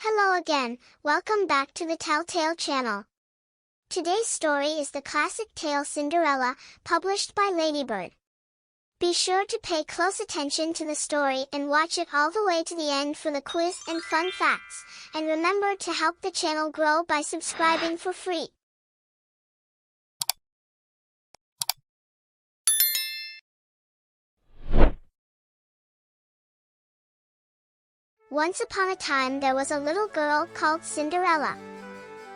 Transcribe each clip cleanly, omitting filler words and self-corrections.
Hello again, welcome back to the Telltale channel. Today's story is the classic tale Cinderella, published by Ladybird. Be sure to pay close attention to the story and watch it all the way to the end for the quiz and fun facts, and remember to help the channel grow by subscribing for free. Once upon a time there was a little girl called Cinderella.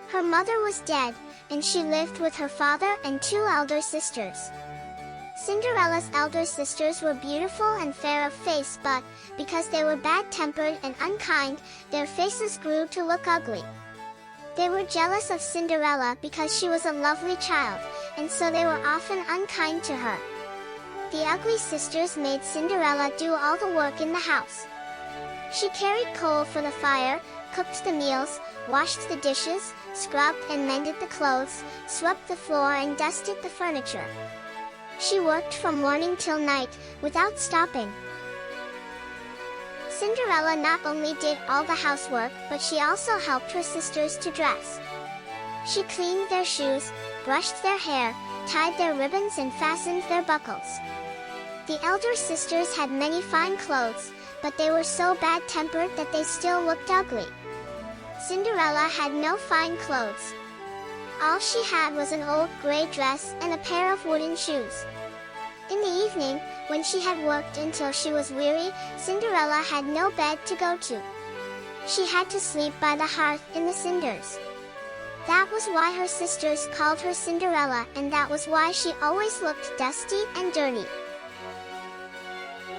Her mother was dead, and she lived with her father and two elder sisters. Cinderella's elder sisters were beautiful and fair of face, but, because they were bad-tempered and unkind, their faces grew to look ugly. They were jealous of Cinderella because she was a lovely child, and so they were often unkind to her. The ugly sisters made Cinderella do all the work in the house. She carried coal for the fire, cooked the meals, washed the dishes, scrubbed and mended the clothes, swept the floor and dusted the furniture. She worked from morning till night, without stopping. Cinderella not only did all the housework, but she also helped her sisters to dress. She cleaned their shoes, brushed their hair, tied their ribbons and fastened their buckles. The elder sisters had many fine clothes, but they were so bad-tempered that they still looked ugly. Cinderella had no fine clothes. All she had was an old gray dress and a pair of wooden shoes. In the evening, when she had worked until she was weary, Cinderella had no bed to go to. She had to sleep by the hearth in the cinders. That was why her sisters called her Cinderella, and that was why she always looked dusty and dirty.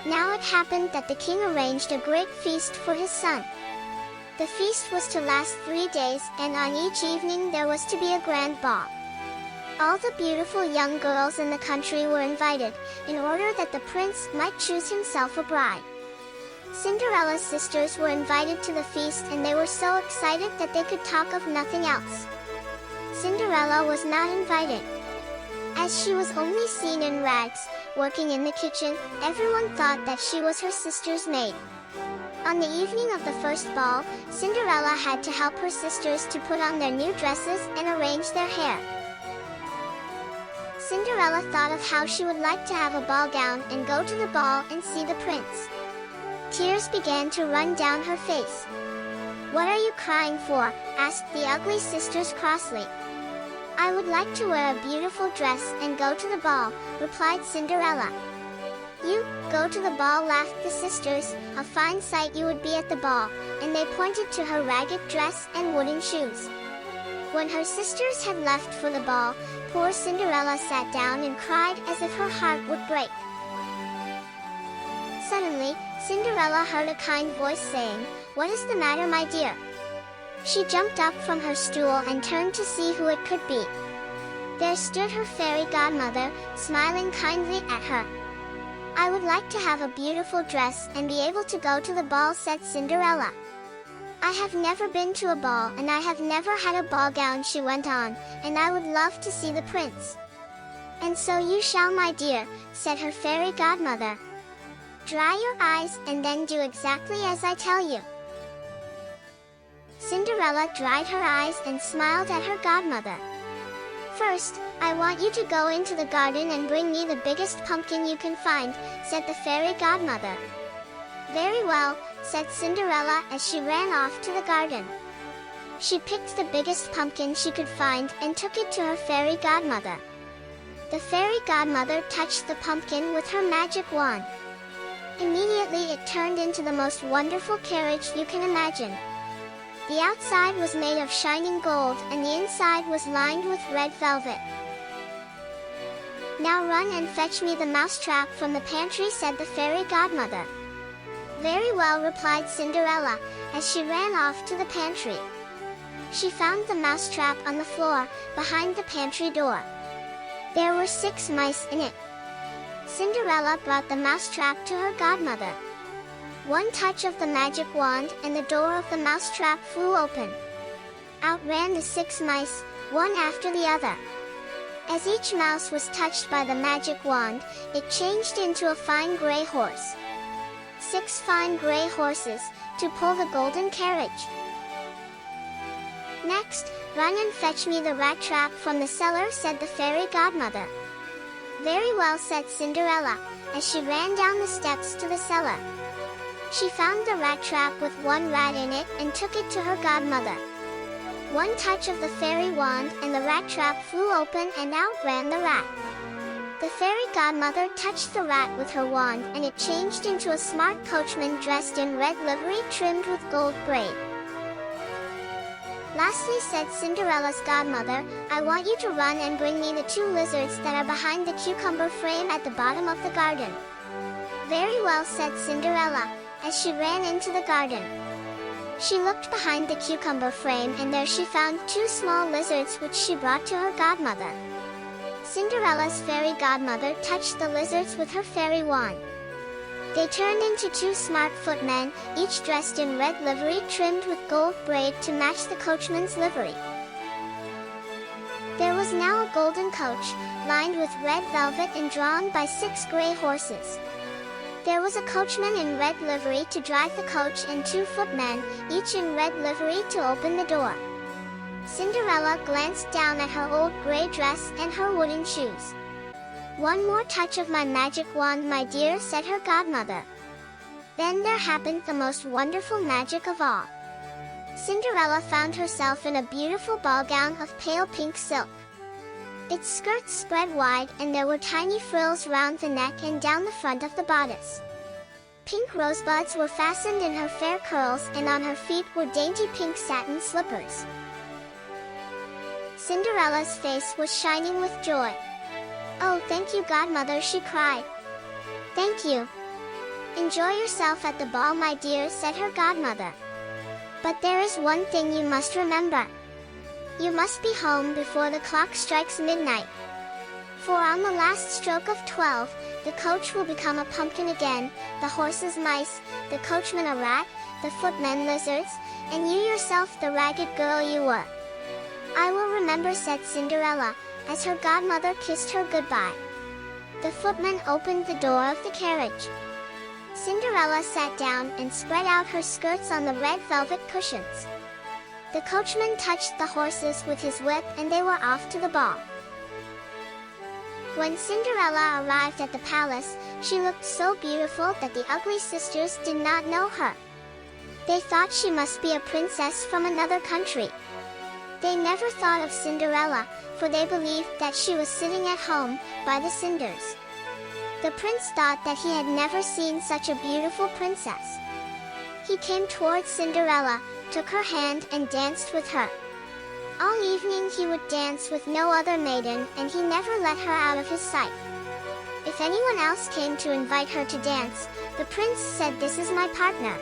Now it happened that the king arranged a great feast for his son. The feast was to last 3 days, and on each evening there was to be a grand ball. All the beautiful young girls in the country were invited, in order that the prince might choose himself a bride. Cinderella's sisters were invited to the feast, and they were so excited that they could talk of nothing else. Cinderella was not invited. As she was only seen in rags, working in the kitchen, everyone thought that she was her sister's maid. On the evening of the first ball, Cinderella had to help her sisters to put on their new dresses and arrange their hair. Cinderella thought of how she would like to have a ball gown and go to the ball and see the prince. Tears began to run down her face. "What are you crying for?" asked the ugly sisters crossly. "I would like to wear a beautiful dress and go to the ball," replied Cinderella. "You, go to the ball," laughed the sisters. "A fine sight you would be at the ball," and they pointed to her ragged dress and wooden shoes. When her sisters had left for the ball, poor Cinderella sat down and cried as if her heart would break. Suddenly, Cinderella heard a kind voice saying, "What is the matter, my dear?" She jumped up from her stool and turned to see who it could be. There stood her fairy godmother, smiling kindly at her. "I would like to have a beautiful dress and be able to go to the ball," said Cinderella. "I have never been to a ball, and I have never had a ball gown," she went on, "and I would love to see the prince." "And so you shall, my dear," said her fairy godmother. "Dry your eyes and then do exactly as I tell you." Cinderella dried her eyes and smiled at her godmother. "First, I want you to go into the garden and bring me the biggest pumpkin you can find," said the fairy godmother. "Very well," said Cinderella as she ran off to the garden. She picked the biggest pumpkin she could find and took it to her fairy godmother. The fairy godmother touched the pumpkin with her magic wand. Immediately it turned into the most wonderful carriage you can imagine. The outside was made of shining gold, and the inside was lined with red velvet. "Now run and fetch me the mousetrap from the pantry," said the fairy godmother. "Very well," replied Cinderella, as she ran off to the pantry. She found the mousetrap on the floor, behind the pantry door. There were 6 mice in it. Cinderella brought the mousetrap to her godmother. One touch of the magic wand, and the door of the mousetrap flew open. Out ran the 6 mice, one after the other. As each mouse was touched by the magic wand, it changed into a fine gray horse. 6 fine gray horses, to pull the golden carriage. "Next, run and fetch me the rat trap from the cellar," said the fairy godmother. "Very well," said Cinderella, as she ran down the steps to the cellar. She found the rat trap with one rat in it and took it to her godmother. One touch of the fairy wand and the rat trap flew open and out ran the rat. The fairy godmother touched the rat with her wand and it changed into a smart coachman dressed in red livery trimmed with gold braid. "Lastly," said Cinderella's godmother, "I want you to run and bring me the 2 lizards that are behind the cucumber frame at the bottom of the garden." "Very well," said Cinderella, as she ran into the garden. She looked behind the cucumber frame and there she found 2 small lizards which she brought to her godmother. Cinderella's fairy godmother touched the lizards with her fairy wand. They turned into 2 smart footmen, each dressed in red livery trimmed with gold braid to match the coachman's livery. There was now a golden coach, lined with red velvet and drawn by 6 gray horses. There was a coachman in red livery to drive the coach and 2 footmen, each in red livery to open the door. Cinderella glanced down at her old gray dress and her wooden shoes. "One more touch of my magic wand, my dear," said her godmother. Then there happened the most wonderful magic of all. Cinderella found herself in a beautiful ball gown of pale pink silk. Its skirts spread wide and there were tiny frills round the neck and down the front of the bodice. Pink rosebuds were fastened in her fair curls and on her feet were dainty pink satin slippers. Cinderella's face was shining with joy. "Oh, thank you, godmother," she cried. "Thank you. Enjoy yourself at the ball, my dear," said her godmother. "But there is one thing you must remember. You must be home before the clock strikes midnight. For on the last stroke of 12, the coach will become a pumpkin again, the horses mice, the coachman a rat, the footmen lizards, and you yourself the ragged girl you were." "I will remember," said Cinderella, as her godmother kissed her goodbye. The footman opened the door of the carriage. Cinderella sat down and spread out her skirts on the red velvet cushions. The coachman touched the horses with his whip and they were off to the ball. When Cinderella arrived at the palace, she looked so beautiful that the ugly sisters did not know her. They thought she must be a princess from another country. They never thought of Cinderella, for they believed that she was sitting at home, by the cinders. The prince thought that he had never seen such a beautiful princess. He came towards Cinderella, took her hand and danced with her. All evening he would dance with no other maiden, and he never let her out of his sight. If anyone else came to invite her to dance, the prince said, "This is my partner."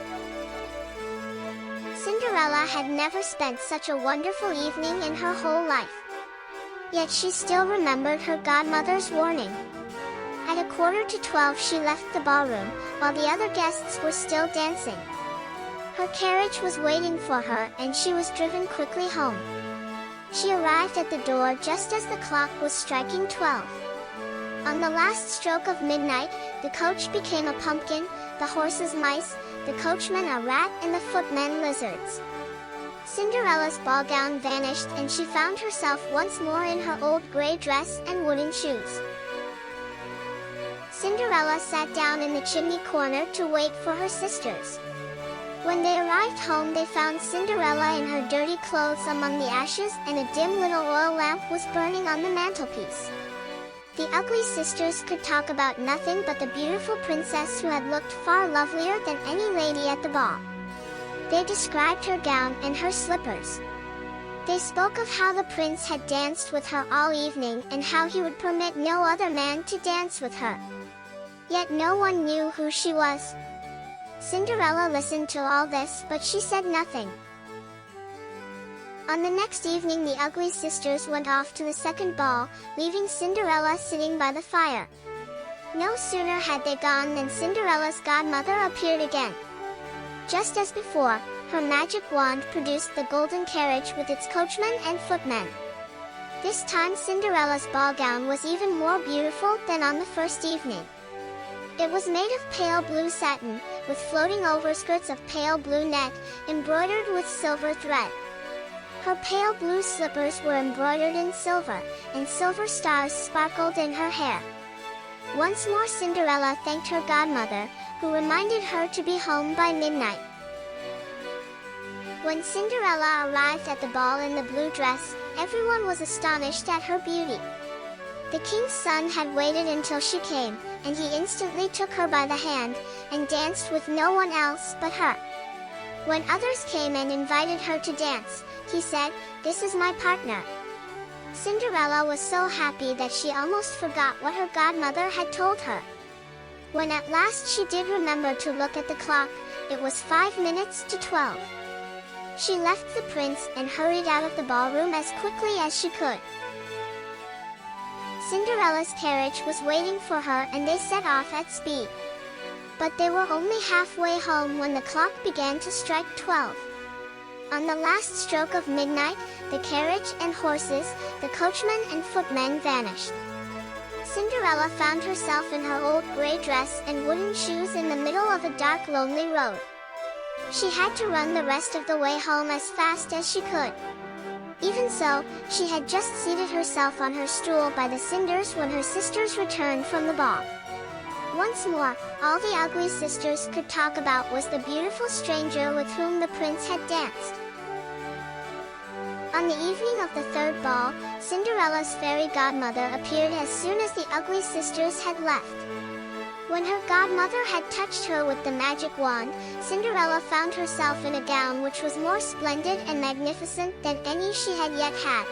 Cinderella had never spent such a wonderful evening in her whole life. Yet she still remembered her godmother's warning. At 11:45 she left the ballroom, while the other guests were still dancing. Her carriage was waiting for her and she was driven quickly home. She arrived at the door just as the clock was striking 12. On the last stroke of midnight, the coach became a pumpkin, the horses mice, the coachman a rat and the footmen lizards. Cinderella's ball gown vanished and she found herself once more in her old gray dress and wooden shoes. Cinderella sat down in the chimney corner to wait for her sisters. When they arrived home they found Cinderella in her dirty clothes among the ashes and a dim little oil lamp was burning on the mantelpiece. The ugly sisters could talk about nothing but the beautiful princess who had looked far lovelier than any lady at the ball. They described her gown and her slippers. They spoke of how the prince had danced with her all evening and how he would permit no other man to dance with her. Yet no one knew who she was. Cinderella listened to all this, but she said nothing. On the next evening the ugly sisters went off to the second ball, leaving Cinderella sitting by the fire. No sooner had they gone than Cinderella's godmother appeared again. Just as before, her magic wand produced the golden carriage with its coachman and footmen. This time Cinderella's ball gown was even more beautiful than on the first evening. It was made of pale blue satin, with floating overskirts of pale blue net, embroidered with silver thread. Her pale blue slippers were embroidered in silver, and silver stars sparkled in her hair. Once more Cinderella thanked her godmother, who reminded her to be home by midnight. When Cinderella arrived at the ball in the blue dress, everyone was astonished at her beauty. The king's son had waited until she came, and he instantly took her by the hand, and danced with no one else but her. When others came and invited her to dance, he said, "This is my partner." Cinderella was so happy that she almost forgot what her godmother had told her. When at last she did remember to look at the clock, it was 5 minutes to 12. She left the prince and hurried out of the ballroom as quickly as she could. Cinderella's carriage was waiting for her and they set off at speed. But they were only halfway home when the clock began to strike 12. On the last stroke of midnight, the carriage and horses, the coachman and footmen vanished. Cinderella found herself in her old gray dress and wooden shoes in the middle of a dark, lonely road. She had to run the rest of the way home as fast as she could. Even so, she had just seated herself on her stool by the cinders when her sisters returned from the ball. Once more, all the ugly sisters could talk about was the beautiful stranger with whom the prince had danced. On the evening of the third ball, Cinderella's fairy godmother appeared as soon as the ugly sisters had left. When her godmother had touched her with the magic wand, Cinderella found herself in a gown which was more splendid and magnificent than any she had yet had.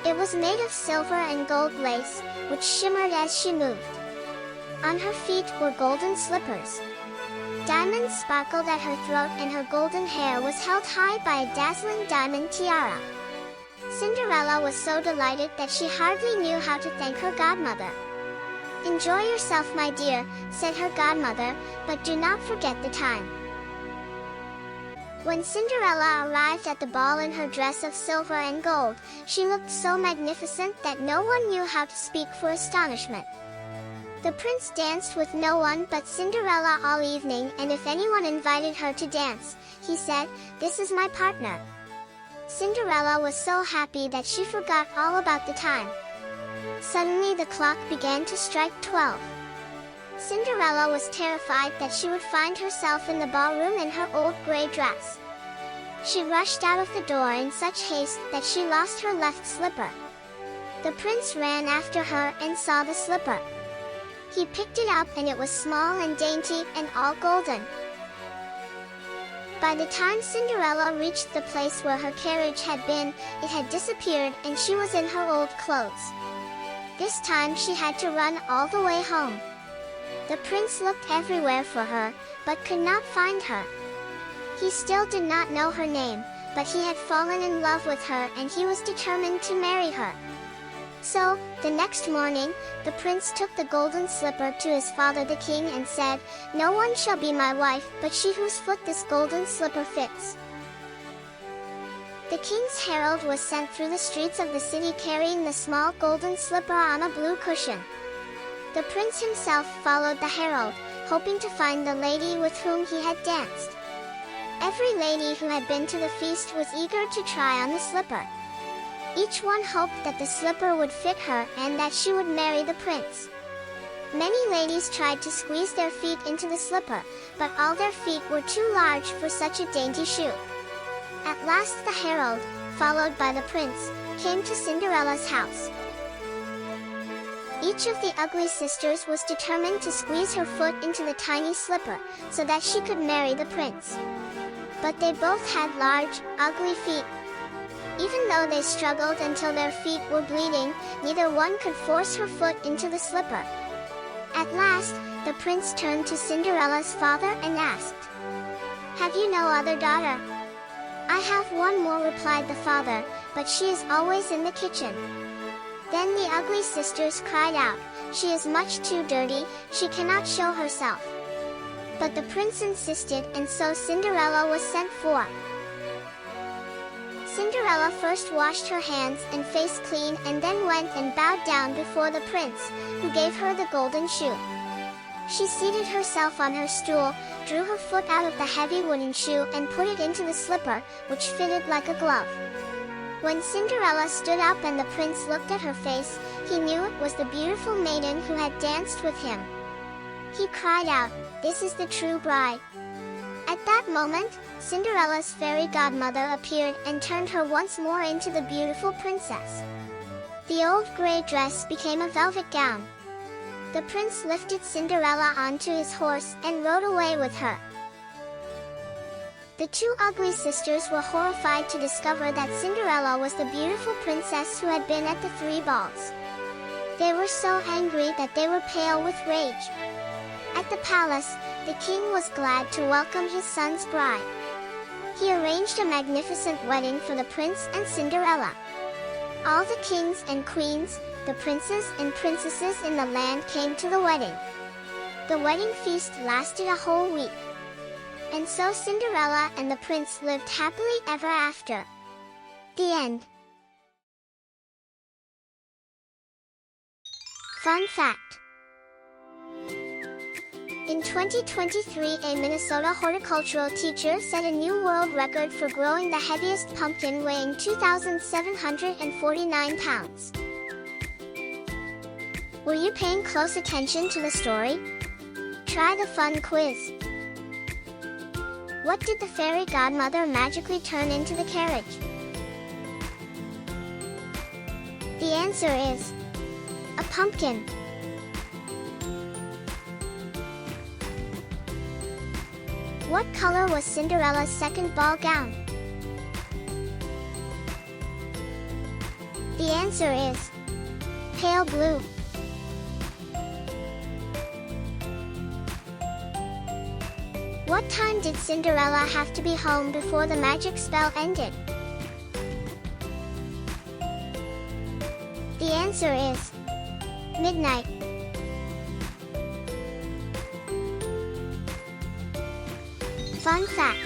It was made of silver and gold lace, which shimmered as she moved. On her feet were golden slippers. Diamonds sparkled at her throat and her golden hair was held high by a dazzling diamond tiara. Cinderella was so delighted that she hardly knew how to thank her godmother. "Enjoy yourself, my dear," said her godmother, "but do not forget the time." When Cinderella arrived at the ball in her dress of silver and gold, she looked so magnificent that no one knew how to speak for astonishment. The prince danced with no one but Cinderella all evening, and if anyone invited her to dance, he said, "This is my partner." Cinderella was so happy that she forgot all about the time. Suddenly the clock began to strike 12. Cinderella was terrified that she would find herself in the ballroom in her old gray dress. She rushed out of the door in such haste that she lost her left slipper. The prince ran after her and saw the slipper. He picked it up and it was small and dainty and all golden. By the time Cinderella reached the place where her carriage had been, it had disappeared and she was in her old clothes. This time she had to run all the way home. The prince looked everywhere for her, but could not find her. He still did not know her name, but he had fallen in love with her and he was determined to marry her. So, the next morning, the prince took the golden slipper to his father the king and said, "No one shall be my wife but she whose foot this golden slipper fits." The king's herald was sent through the streets of the city carrying the small golden slipper on a blue cushion. The prince himself followed the herald, hoping to find the lady with whom he had danced. Every lady who had been to the feast was eager to try on the slipper. Each one hoped that the slipper would fit her and that she would marry the prince. Many ladies tried to squeeze their feet into the slipper, but all their feet were too large for such a dainty shoe. At last the herald, followed by the prince, came to Cinderella's house. Each of the ugly sisters was determined to squeeze her foot into the tiny slipper, so that she could marry the prince. But they both had large, ugly feet. Even though they struggled until their feet were bleeding, neither one could force her foot into the slipper. At last, the prince turned to Cinderella's father and asked, "Have you no other daughter?" "I have one more," replied the father, "but she is always in the kitchen." Then the ugly sisters cried out, "She is much too dirty, she cannot show herself." But the prince insisted, and so Cinderella was sent for. Cinderella first washed her hands and face clean and then went and bowed down before the prince, who gave her the golden shoe. She seated herself on her stool, drew her foot out of the heavy wooden shoe and put it into the slipper, which fitted like a glove. When Cinderella stood up and the prince looked at her face, he knew it was the beautiful maiden who had danced with him. He cried out, "This is the true bride." At that moment, Cinderella's fairy godmother appeared and turned her once more into the beautiful princess. The old gray dress became a velvet gown. The prince lifted Cinderella onto his horse and rode away with her. The two ugly sisters were horrified to discover that Cinderella was the beautiful princess who had been at the 3 balls. They were so angry that they were pale with rage. At the palace, the king was glad to welcome his son's bride. He arranged a magnificent wedding for the prince and Cinderella. All the kings and queens, the princes and princesses in the land came to the wedding. The wedding feast lasted a whole week. And so Cinderella and the prince lived happily ever after. The end. Fun fact. In 2023, a Minnesota horticultural teacher set a new world record for growing the heaviest pumpkin, weighing 2,749 pounds. Were you paying close attention to the story? Try the fun quiz. What did the fairy godmother magically turn into the carriage? The answer is a pumpkin. What color was Cinderella's second ball gown? The answer is pale blue. What time did Cinderella have to be home before the magic spell ended? The answer is midnight. Fun fact.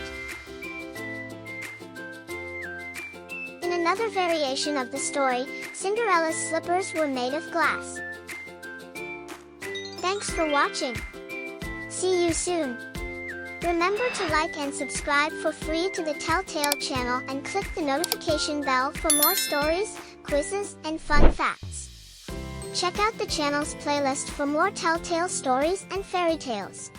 In another variation of the story, Cinderella's slippers were made of glass. Thanks for watching. See you soon. Remember to like and subscribe for free to the Telltale channel and click the notification bell for more stories, quizzes, and fun facts. Check out the channel's playlist for more Telltale stories and fairy tales.